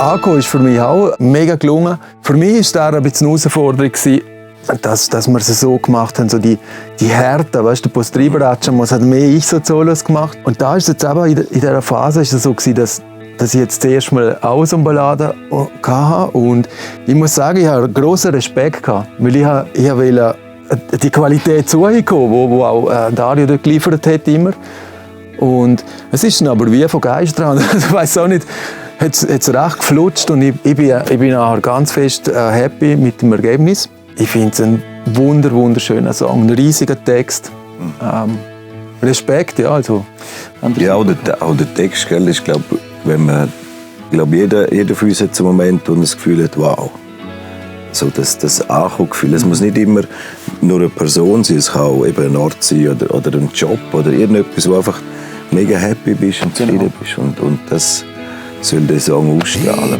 Anko ist für mich auch mega gelungen. Für mich war das ein bisschen eine Herausforderung, dass wir es so gemacht haben, so die Härte, weißt du, der Postriberatscher, was hat mehr ich so Solos gemacht. Und da ist jetzt aber in dieser Phase ist es so gewesen, dass ich jetzt zuerst mal auch so eine Ballade hatte. Und ich muss sagen, ich hatte grossen Respekt gehabt, weil ich wollte die Qualität zukommen, die auch Dario dort geliefert hat immer. Und es ist dann aber wie von Geist dran. Ich weiss auch nicht, hat es recht geflutscht und ich bin nachher ganz fest happy mit dem Ergebnis. Ich finde es ein wunderschöner Song, ein riesiger Text. Respekt, ja, also. Ja, auch der Text, gell, ist, jeder von uns hat so einen Moment, wo er das Gefühl hat, wow. So das Ankommen-Gefühl. Es muss nicht immer nur eine Person sein, es kann auch eben ein Ort sein oder ein Job oder irgendetwas, wo einfach mega happy bist und zufrieden bist. Und das soll der Song ausstrahlen.